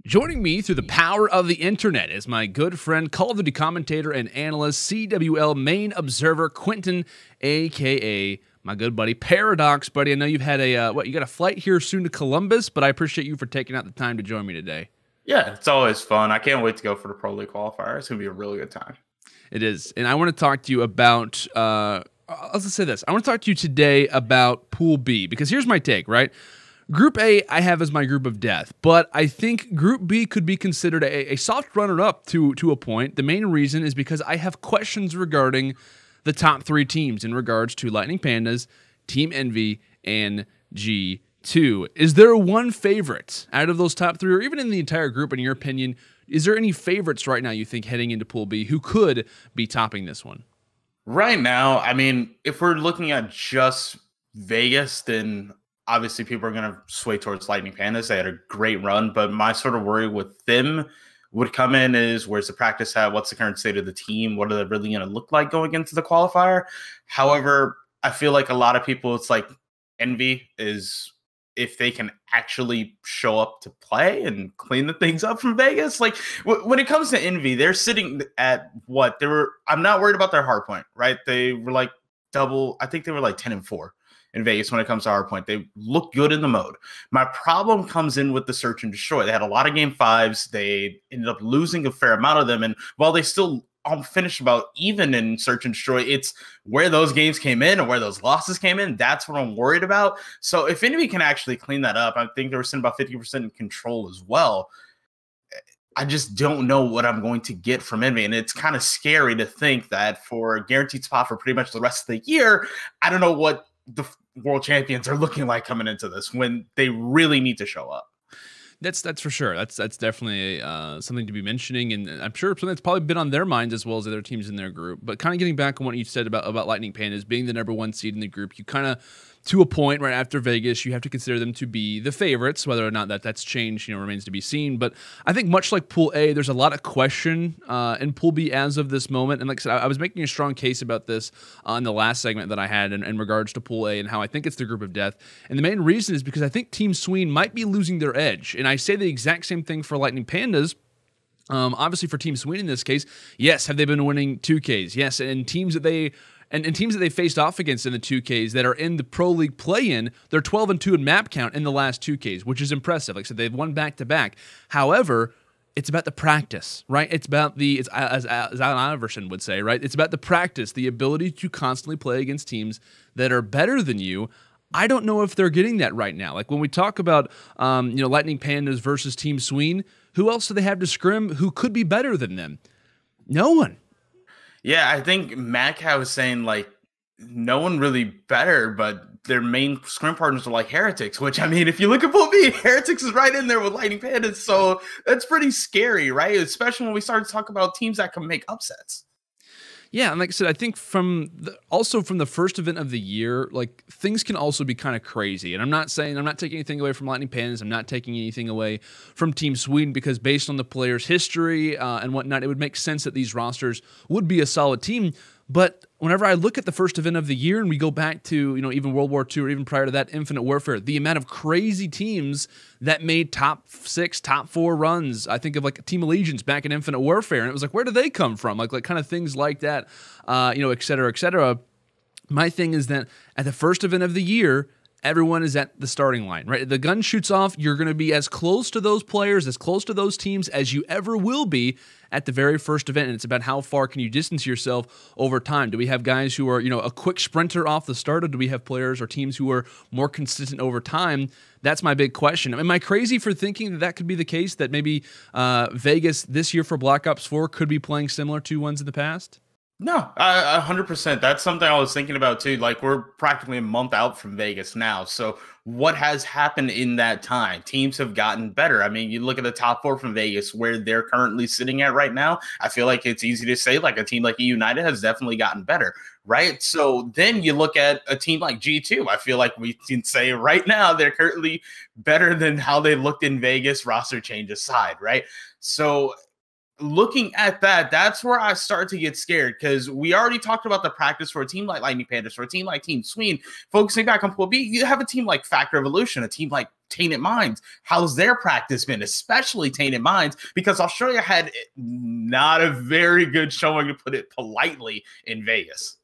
Joining me through the power of the internet is my good friend, Call of Duty commentator and analyst, CWL main observer, Quintin, a.k.a. my good buddy, Paradox. Buddy, I know you've had you got a flight here soon to Columbus, but I appreciate you for taking out the time to join me today. Yeah, it's always fun. I can't wait to go for the Pro League qualifier. It's going to be a really good time. It is. And I want to talk to you about, let's say this. I want to talk to you today about Pool B, because here's my take, right? Group A, I have as my group of death, but I think Group B could be considered a soft runner-up to a point. The main reason is because I have questions regarding the top three teams in regards to Lightning Pandas, Team Envy, and G2. Is there one favorite out of those top three, or even in the entire group, in your opinion? Is there any favorites right now you think heading into Pool B who could be topping this one? Right now, I mean, if we're looking at just Vegas, then obviously people are going to sway towards Lightning Pandas. They had a great run, but my sort of worry with them would come in is, where's the practice at? What's the current state of the team? What are they really going to look like going into the qualifier? However, I feel like a lot of people, it's like Envy is, if they can actually show up to play and clean the things up from Vegas. Like when it comes to Envy, they're sitting at what they were. I'm not worried about their hard point, right? They were like I think they were like 10-4 in Vegas when it comes to hard point. They look good in the mode. My problem comes in with the search and destroy. They had a lot of game fives. They ended up losing a fair amount of them. And while they still finished about even in search and destroy, it's where those games came in and where those losses came in. That's what I'm worried about. So if anybody can actually clean that up, I think they were sitting about 50% in control as well. I just don't know what I'm going to get from Envy. And it's kind of scary to think that for a guaranteed spot for pretty much the rest of the year, I don't know what the world champions are looking like coming into this when they really need to show up. That's for sure. That's definitely something to be mentioning, and I'm sure something that's probably been on their minds as well as other teams in their group. But kind of getting back on what you said about Lightning Pandas being the #1 seed in the group, you kind of, to a point right after Vegas, you have to consider them to be the favorites. Whether or not that's changed, remains to be seen. But I think much like Pool A, there's a lot of question in Pool B as of this moment. And like I said, I was making a strong case about this in the last segment that I had in regards to Pool A and how I think it's the group of death. And the main reason is because I think Team Sween might be losing their edge. And I say the exact same thing for Lightning Pandas. Obviously for Team Sween in this case, yes, have they been winning 2Ks? Yes, and teams that they faced off against in the 2Ks that are in the Pro League play-in, they're 12-2 in map count in the last 2Ks, which is impressive. Like I said, they've won back-to-back. However, it's about the practice, right? It's about as Allen Iverson would say, right? It's about the practice, the ability to constantly play against teams that are better than you. I don't know if they're getting that right now. Like when we talk about, Lightning Pandas versus Team Sween, who else do they have to scrim who could be better than them? No one. Yeah, I think Macca was saying, like, no one really better, but their main scrim partners are like Heretics, which, I mean, if you look at Pool B, Heretics is right in there with Lightning Pandas, so that's pretty scary, right? Especially when we start to talk about teams that can make upsets. Yeah, and like I said, I think from the first event of the year, like, things can also be kind of crazy. And I'm not taking anything away from Lightning Pandas. I'm not taking anything away from Team Sweden, because based on the players' history and whatnot, it would make sense that these rosters would be a solid team. But whenever I look at the first event of the year and we go back to, even World War II or even prior to that, Infinite Warfare, the amount of crazy teams that made top 6, top 4 runs. I think of like Team Allegiance back in Infinite Warfare, and it was like, where did they come from? Like kind of things like that, et cetera, et cetera. My thing is that at the first event of the year, everyone is at the starting line, right? The gun shoots off. You're going to be as close to those players, as close to those teams as you ever will be at the very first event. And it's about how far can you distance yourself over time. Do we have guys who are, a quick sprinter off the start, or do we have players or teams who are more consistent over time? That's my big question. Am I crazy for thinking that could be the case, that maybe Vegas this year for Black Ops 4 could be playing similar to ones in the past? No, 100%. That's something I was thinking about too. Like, we're practically a month out from Vegas now. So what has happened in that time? Teams have gotten better. I mean, you look at the top 4 from Vegas, where they're currently sitting at right now. I feel like it's easy to say, like, a team like United has definitely gotten better, right? So then you look at a team like G2. I feel like we can say right now they're currently better than how they looked in Vegas, roster change aside, right? So looking at that, that's where I start to get scared, because we already talked about the practice for a team like Lightning Panthers, for a team like Team Sween. Focusing back on Pool B, you have a team like Factor Evolution, a team like Tainted Minds. How's their practice been, especially Tainted Minds? Because Australia had not a very good showing, to put it politely, in Vegas.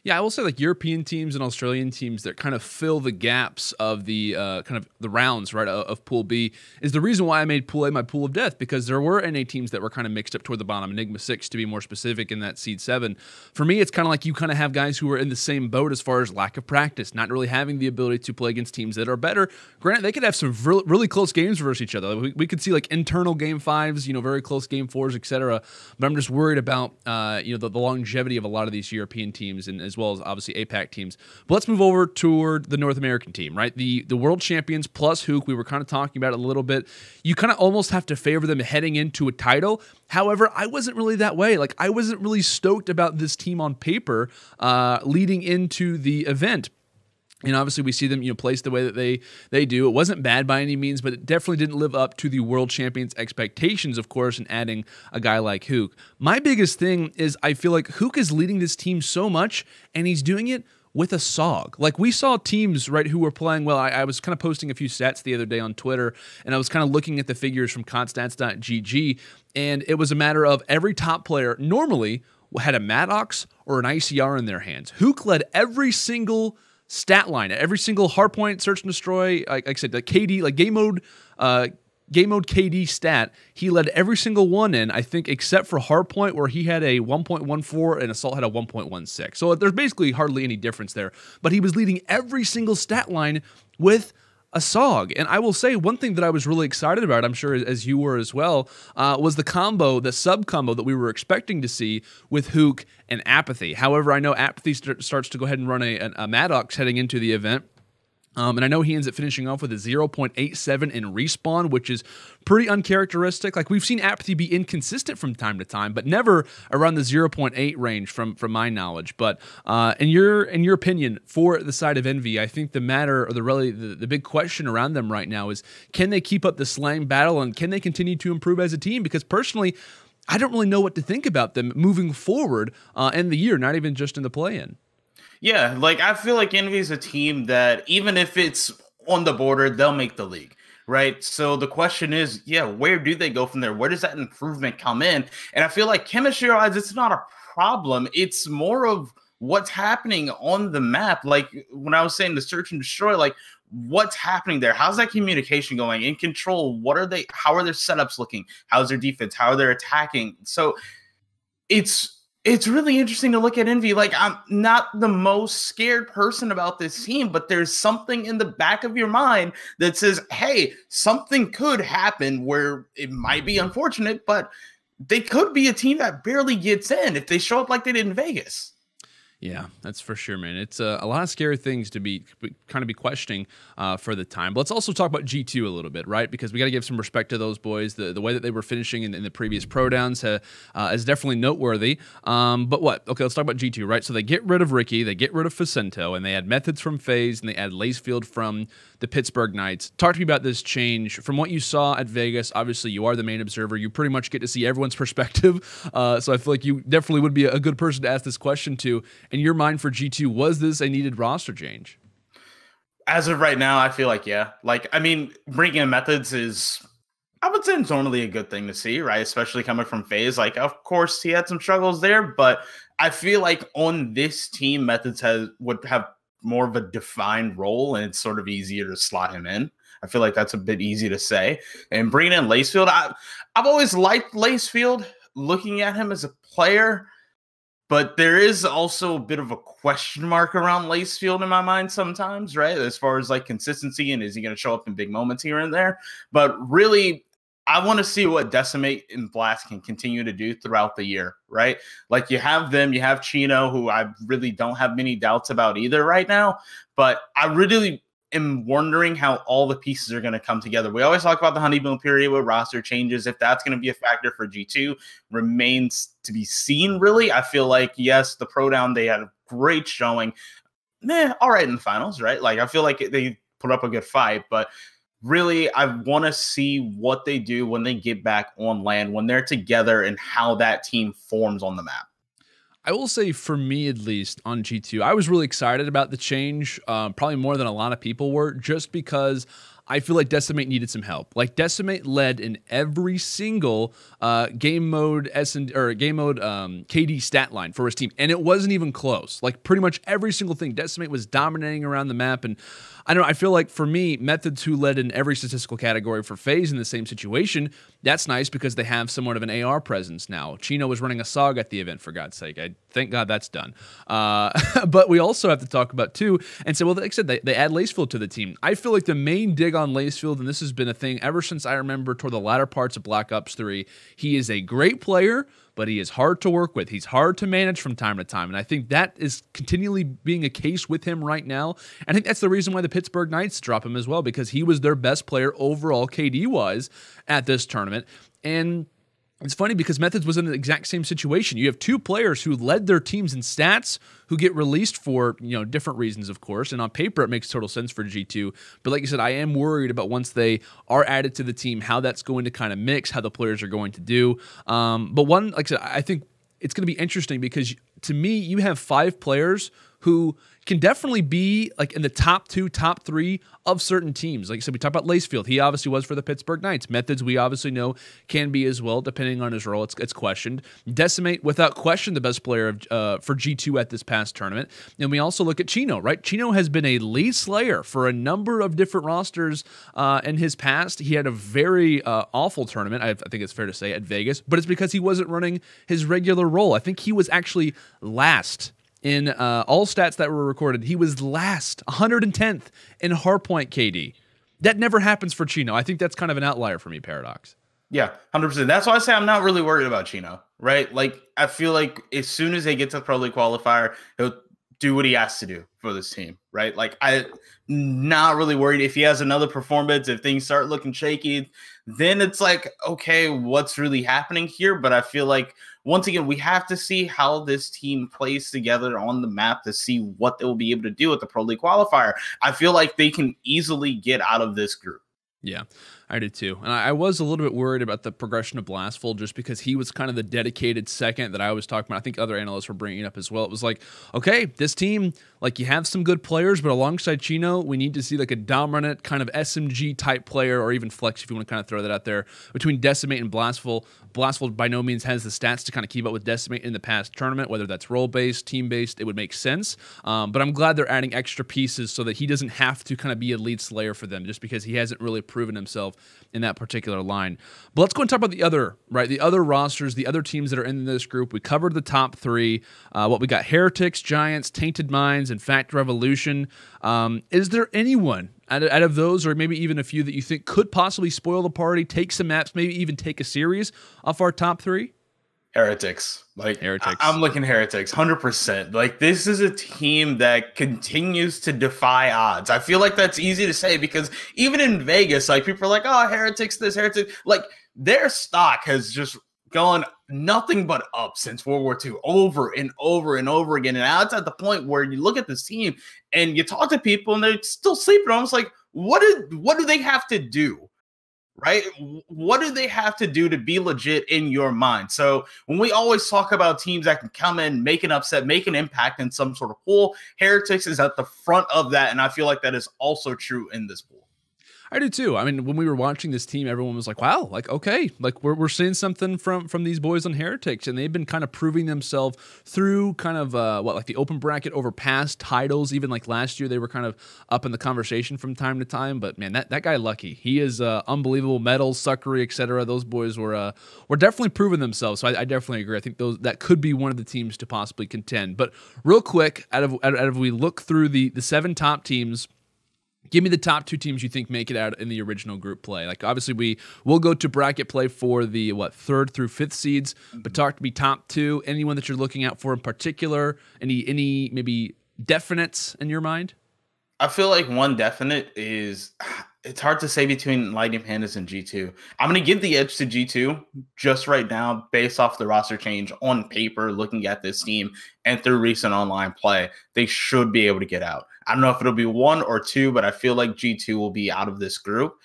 Yeah, I will say, like, European teams and Australian teams that kind of fill the gaps of the kind of the rounds, right, of Pool B is the reason why I made Pool A my pool of death, because there were NA teams that were kind of mixed up toward the bottom. Enigma 6, to be more specific, in that Seed 7. For me, it's kind of like you kind of have guys who are in the same boat as far as lack of practice, not really having the ability to play against teams that are better. Granted, they could have some really close games versus each other. We could see, like, internal Game 5s, you know, very close Game 4s, etc. But I'm just worried about, you know, the longevity of a lot of these European teams, and as well as obviously APAC teams. But let's move over toward the North American team, right? The world champions plus Huke, we were kind of talking about it a little bit. You kind of almost have to favor them heading into a title. However, I wasn't really that way. Like, I wasn't really stoked about this team on paper leading into the event. And obviously, we see them, you know, placed the way that they do. It wasn't bad by any means, but it definitely didn't live up to the world champions' expectations, of course, in adding a guy like Huke. My biggest thing is I feel like Huke is leading this team so much, and he's doing it with a SOG. Like, we saw teams, right, who were playing well. I was kind of posting a few stats the other day on Twitter, and I was kind of looking at the figures from codstats.gg, and it was a matter of every top player normally had a Maddox or an ICR in their hands. Huke led every single stat line, every single hardpoint, search and destroy, like I said, the KD, like game mode KD stat, he led every single one in, I think, except for hardpoint, where he had a 1.14 and Assault had a 1.16. So there's basically hardly any difference there. But he was leading every single stat line with a SOG. And I will say, one thing that I was really excited about, I'm sure as you were as well, was the combo, the sub combo that we were expecting to see with Huke and Apathy. However, I know Apathy starts to go ahead and run a Maddox heading into the event. And I know he ends up finishing off with a 0.87 in respawn, which is pretty uncharacteristic. Like, we've seen Apathy be inconsistent from time to time, but never around the 0.8 range from my knowledge. But in your opinion, for the side of Envy, I think the matter, or the big question around them right now is, can they keep up the slang battle, and can they continue to improve as a team? Because personally, I don't really know what to think about them moving forward in the year, not even just in the play-in. Yeah, like, I feel like Envy's a team that, even if it's on the border, they'll make the league, right? So the question is, yeah, where do they go from there? Where does that improvement come in? And I feel like chemistry-wise, it's not a problem. It's more of what's happening on the map. Like, when I was saying the search and destroy, like, what's happening there? How's that communication going? In control, how are their setups looking? How's their defense? How are they attacking? So it's really interesting to look at Envy. Like, I'm not the most scared person about this team, but there's something in the back of your mind that says, hey, something could happen where it might be unfortunate, but they could be a team that barely gets in if they show up like they did in Vegas. Yeah, that's for sure, man. It's a lot of scary things to be questioning for the time. But let's also talk about G2 a little bit, right? Because we got to give some respect to those boys. The way that they were finishing in the previous pro downs is definitely noteworthy. But what? Okay, let's talk about G2, right? So they get rid of Ricky, they get rid of Facento, and they add Methods from FaZe, and they add Lacefield from the Pittsburgh Knights. Talk to me about this change. From what you saw at Vegas, obviously you are the main observer. You pretty much get to see everyone's perspective. So I feel like you definitely would be a good person to ask this question to. In your mind, for G2, was this a needed roster change? As of right now, I feel like, yeah. Like, I mean, bringing in Methods is, I would say, it's normally a good thing to see, right? Especially coming from FaZe. Like, of course, he had some struggles there, but I feel like on this team, Methods would have more of a defined role, and it's sort of easier to slot him in. I feel like that's a bit easy to say. And bringing in Lacefield, I've always liked Lacefield, looking at him as a player. But there is also a bit of a question mark around Lacefield in my mind sometimes, right? As far as like consistency, and is he going to show up in big moments here and there? But really, I want to see what Decimate and Blast can continue to do throughout the year, right? Like, you have them, you have Chino, who I really don't have many doubts about either right now. But I really am wondering how all the pieces are going to come together. We always talk about the honeymoon period with roster changes. If that's going to be a factor for G2, remains to be seen, really. I feel like, yes, the Pro Down, they had a great showing. All right in the finals, right? Like, I feel like they put up a good fight, but really, I want to see what they do when they get back on land, when they're together, and how that team forms on the map. I will say, for me at least, on G2, I was really excited about the change, probably more than a lot of people were, just because I feel like Decimate needed some help. Like, Decimate led in every single game mode KD stat line for his team, and it wasn't even close. Like, pretty much every single thing, Decimate was dominating around the map, and I don't know, I feel like for me, Methods, who led in every statistical category for FaZe in the same situation, that's nice because they have somewhat of an AR presence now. Chino was running a SOG at the event, for God's sake. Thank God that's done. But we also have to talk about, too, and so, well, like I said, they add Lacefield to the team. I feel like the main dig on Lacefield, and this has been a thing ever since I remember toward the latter parts of Black Ops 3, he is a great player, but he is hard to work with. He's hard to manage from time to time, and I think that is continually being a case with him right now. I think that's the reason why the Pittsburgh Knights drop him as well, because he was their best player overall KD-wise at this tournament. And it's funny because Methods was in the exact same situation. You have two players who led their teams in stats who get released for, different reasons, of course. And on paper, it makes total sense for G2. But like you said, I am worried about once they are added to the team, how that's going to kind of mix, how the players are going to do. But like I said, I think it's going to be interesting because to me, you have 5 players who can definitely be like in the top 2, top 3 of certain teams. Like I said, we talked about Lacefield. He obviously was for the Pittsburgh Knights. Methods, we obviously know, can be as well, depending on his role. It's questioned. Decimate, without question, the best player for G2 at this past tournament. And we also look at Chino, right? Chino has been a lead slayer for a number of different rosters in his past. He had a very awful tournament, I think it's fair to say, at Vegas, but it's because he wasn't running his regular role. I think he was actually last in all stats that were recorded. He was last, 110th in hardpoint KD. That never happens for Chino. I think that's kind of an outlier for me, Paradox. Yeah, 100%. That's why I say I'm not really worried about Chino, right? Like, I feel like as soon as they get to the Pro League qualifier, he'll do what he has to do for this team, right? Like, I'm not really worried if he has another performance, if things start looking shaky, then it's like, okay, what's really happening here? But I feel like, once again, we have to see how this team plays together on the map to see what they will be able to do at the Pro League qualifier. I feel like they can easily get out of this group. Yeah, I did too. And I was a little bit worried about the progression of Blastful just because he was kind of the dedicated second that I was talking about. I think other analysts were bringing it up as well. It was like, okay, this team, like, you have some good players, but alongside Chino, we need to see like a dominant kind of SMG type player, or even Flex if you want to kind of throw that out there, between Decimate and Blastful. Blastful by no means has the stats to kind of keep up with Decimate in the past tournament, whether that's role-based, team-based, it would make sense. But I'm glad they're adding extra pieces so that he doesn't have to kind of be a lead slayer for them just because he hasn't really proven himself in that particular line. But let's go and talk about the other rosters, the other teams that are in this group. We covered the top 3. What we got: Heretics, Giants, Tainted Minds, and Fact Revolution. Is there anyone out of those, or maybe even a few, that you think could possibly spoil the party, take some maps, maybe even take a series off our top 3? Heretics. Like, Heretics. I'm looking Heretics, 100%. Like, this is a team that continues to defy odds. I feel like that's easy to say because even in Vegas, like, people are like, oh, Heretics this, Heretics. Like, their stock has just gone nothing but up since World War II, over and over and over again. And now it's at the point where you look at this team and you talk to people and they're still sleeping. Almost like, what do they have to do? Right? What do they have to do to be legit in your mind? So when we always talk about teams that can come in, make an upset, make an impact in some sort of pool, Heretics is at the front of that. And I feel like that is also true in this pool. I do too. I mean, when we were watching this team, everyone was like, wow, like, okay, like we're seeing something from these boys on Heretics, and they've been kind of proving themselves through kind of like the open bracket over past titles. Even like last year, they were kind of up in the conversation from time to time. But man, that guy Lucky, he is unbelievable. Medals, Suckery, etc. Those boys were definitely proving themselves. So I definitely agree. I think that could be one of the teams to possibly contend. But real quick, out of we look through the 7 top teams, give me the top 2 teams you think make it out in the original group play. Like, obviously, we'll go to bracket play for the 3rd through 5th seeds, but talk to me top 2. Anyone that you're looking out for in particular? Any maybe definites in your mind? I feel like one definite is, It's hard to say between Lightning Pandas and G2. I'm going to give the edge to G2 just right now based off the roster change on paper, looking at this team and through recent online play. They should be able to get out. I don't know if it'll be 1 or 2, but I feel like G2 will be out of this group.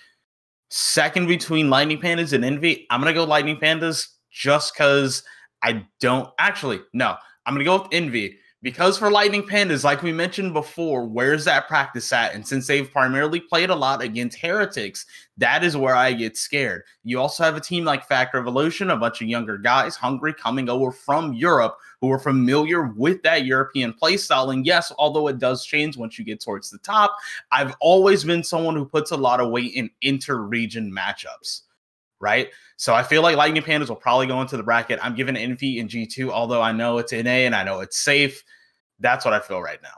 Second between Lightning Pandas and Envy, I'm going to go Lightning Pandas just because I don't – actually, no. I'm going to go with Envy. Because for Lightning Pandas, like we mentioned before, where's that practice at? And since they've primarily played a lot against Heretics, that is where I get scared. You also have a team like Factor Evolution, a bunch of younger guys, hungry, coming over from Europe, who are familiar with that European playstyle. And yes, although it does change once you get towards the top, I've always been someone who puts a lot of weight in inter-region matchups. Right? So I feel like Lightning Pandas will probably go into the bracket. I'm giving Envy and G2, although I know it's NA and I know it's safe. That's what I feel right now.